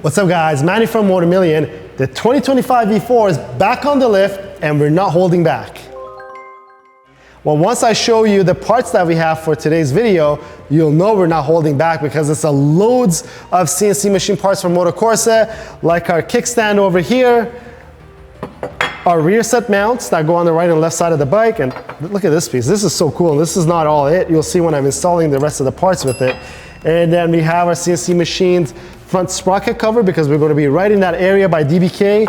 What's up guys, Manny from Motomillion. The 2025 V4 is back on the lift and we're not holding back. Well, once I show you the parts that we have for today's video, you'll know we're not holding back because it's loads of CNC machine parts from Motocorse, like our kickstand over here, our rear set mounts that go on the right and left side of the bike, and look at this piece. This is so cool, and this is not all it. You'll see when I'm installing the rest of the parts with it. And then we have our CNC machined front sprocket cover because we're going to be right in that area by DBK.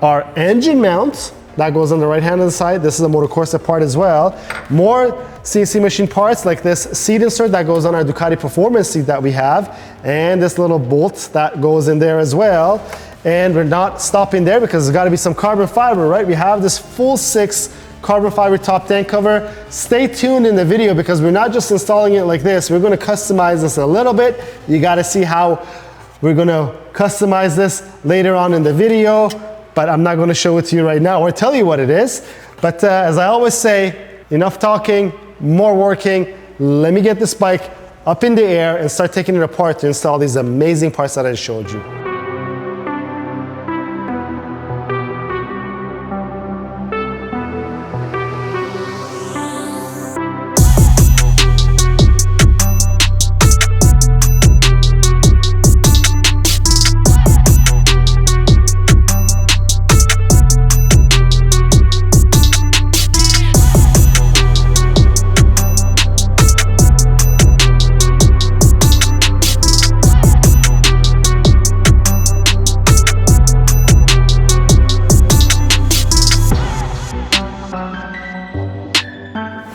Our engine mount that goes on the right hand of the side. This is a Motocorse part as well. More CNC machine parts like this seat insert that goes on our Ducati performance seat that we have, and this little bolt that goes in there as well. And we're not stopping there because there's got to be some carbon fiber, right? We have this Fullsix carbon fiber top tank cover. Stay tuned in the video because we're not just installing it like this. We're going to customize this a little bit. You got to see how we're going to customize this later on in the video, but I'm not going to show it to you right now or tell you what it is. But as I always say, enough talking, more working. Let me get this bike up in the air and start taking it apart to install these amazing parts that I showed you.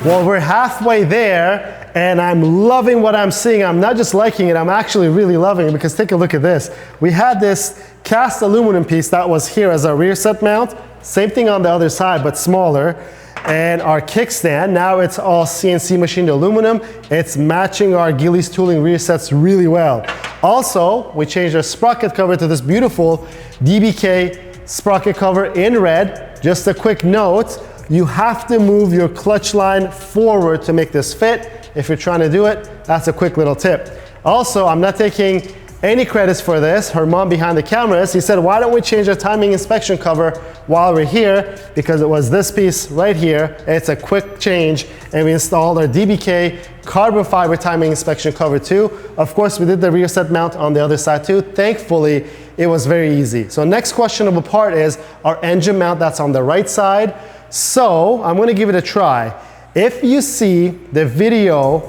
Well, we're halfway there and I'm loving what I'm seeing. I'm not just liking it, I'm actually really loving it because take a look at this. We had this cast aluminum piece that was here as our rear set mount. Same thing on the other side, but smaller. And our kickstand, now it's all CNC machined aluminum. It's matching our Gillies tooling rear sets really well. Also, we changed our sprocket cover to this beautiful DBK sprocket cover in red. Just a quick note, you have to move your clutch line forward to make this fit. If you're trying to do it, that's a quick little tip. Also, I'm not taking any credits for this. Her mom behind the cameras, he said, why don't we change our timing inspection cover while we're here? Because it was this piece right here. It's a quick change and we installed our DBK carbon fiber timing inspection cover too. Of course, we did the rear set mount on the other side too. Thankfully, it was very easy. So next questionable part is our engine mount that's on the right side. So I'm going to give it a try. If you see the video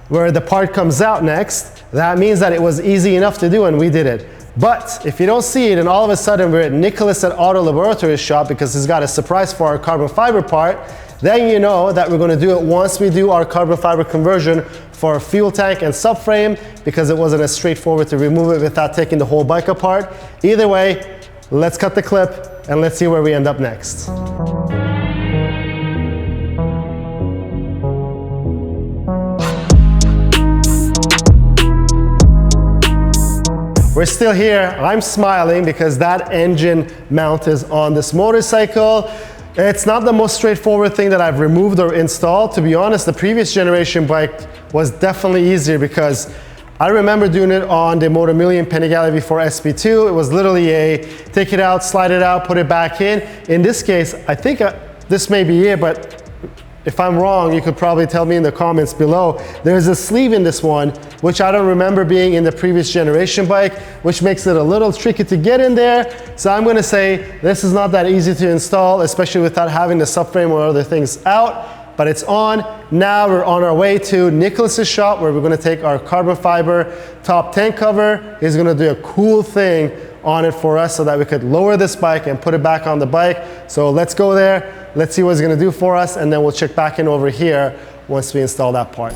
where the part comes out next, that means that it was easy enough to do and we did it. But if you don't see it and all of a sudden we're at Nicholas at Auto Laboratory's shop because he's got a surprise for our carbon fiber part, then you know that we're going to do it once we do our carbon fiber conversion for our fuel tank and subframe because it wasn't as straightforward to remove it without taking the whole bike apart. Either way, let's cut the clip and let's see where we end up next. We're still here. I'm smiling because that engine mount is on this motorcycle. It's not the most straightforward thing that I've removed or installed. To be honest, the previous generation bike was definitely easier because I remember doing it on the Motomillion Panigale V4 SP2. It was literally a take it out, slide it out, put it back in. In this case, I think this may be it, but if I'm wrong, you could probably tell me in the comments below. There's a sleeve in this one, which I don't remember being in the previous generation bike, which makes it a little tricky to get in there. So I'm gonna say this is not that easy to install, especially without having the subframe or other things out, but it's on. Now we're on our way to Nicholas's shop where we're gonna take our carbon fiber top tank cover. He's gonna do a cool thing on it for us so that we could lower this bike and put it back on the bike. So let's go there. Let's see what he's gonna do for us and then we'll check back in over here once we install that part.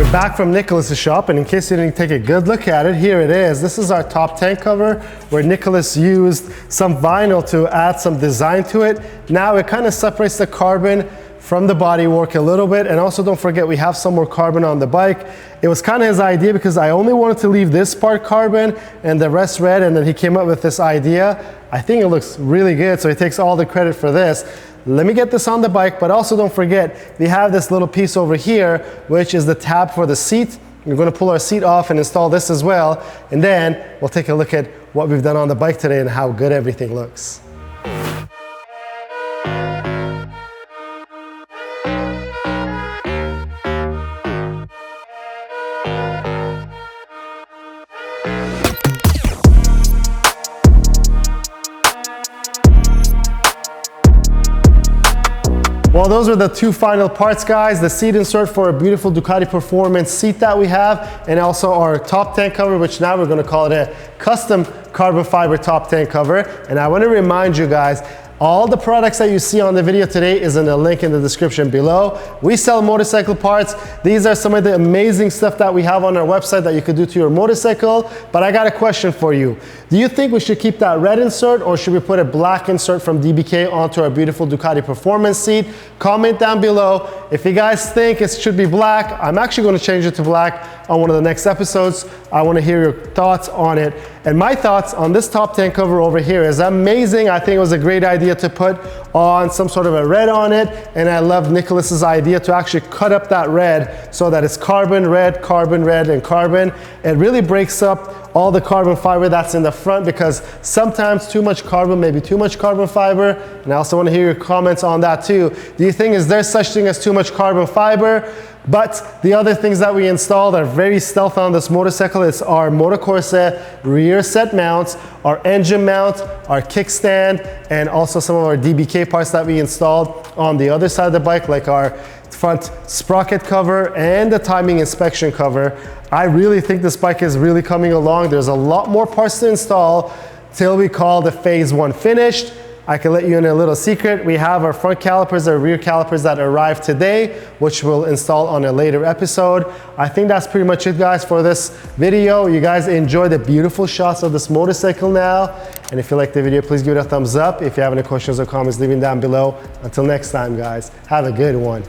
We're back from Nicholas's shop, and in case you didn't take a good look at it, here it is. This is our top tank cover where Nicholas used some vinyl to add some design to it. Now it kind of separates the carbon from the bodywork a little bit, and also don't forget we have some more carbon on the bike. It was kind of his idea because I only wanted to leave this part carbon and the rest red, and then he came up with this idea. I think it looks really good, so he takes all the credit for this. Let me get this on the bike, but also don't forget we have this little piece over here, which is the tab for the seat. We're going to pull our seat off and install this as well, and then we'll take a look at what we've done on the bike today and how good everything looks. Well, those are the two final parts, guys. The seat insert for a beautiful Ducati Performance seat that we have, and also our top tank cover, which now we're going to call it a custom carbon fiber top tank cover. And I want to remind you guys, all the products that you see on the video today is in the link in the description below. We sell motorcycle parts. These are some of the amazing stuff that we have on our website that you could do to your motorcycle. But I got a question for you. Do you think we should keep that red insert, or should we put a black insert from DBK onto our beautiful Ducati Performance seat? Comment down below. If you guys think it should be black, I'm actually going to change it to black on one of the next episodes. I want to hear your thoughts on it. And my thoughts on this top tank cover over here is amazing. I think it was a great idea to put on some sort of a red on it, and I love Nicholas's idea to actually cut up that red so that it's carbon, red, and carbon. It really breaks up all the carbon fiber that's in the front, because sometimes too much carbon may be too much carbon fiber. And I also want to hear your comments on that too. Do you think is there such thing as too much carbon fiber? But the other things that we installed are very stealth on this motorcycle. It's our Motocorse rear set mounts, our engine mount, our kickstand, and also some of our DBK parts that we installed on the other side of the bike, like our front sprocket cover and the timing inspection cover. I really think this bike is really coming along. There's a lot more parts to install till we call the phase 1 finished. I can let you in a little secret. We have our front calipers, our rear calipers that arrived today, which we'll install on a later episode. I think that's pretty much it, guys, for this video. You guys enjoy the beautiful shots of this motorcycle now. And if you like the video, please give it a thumbs up. If you have any questions or comments, leave them down below. Until next time, guys, have a good one.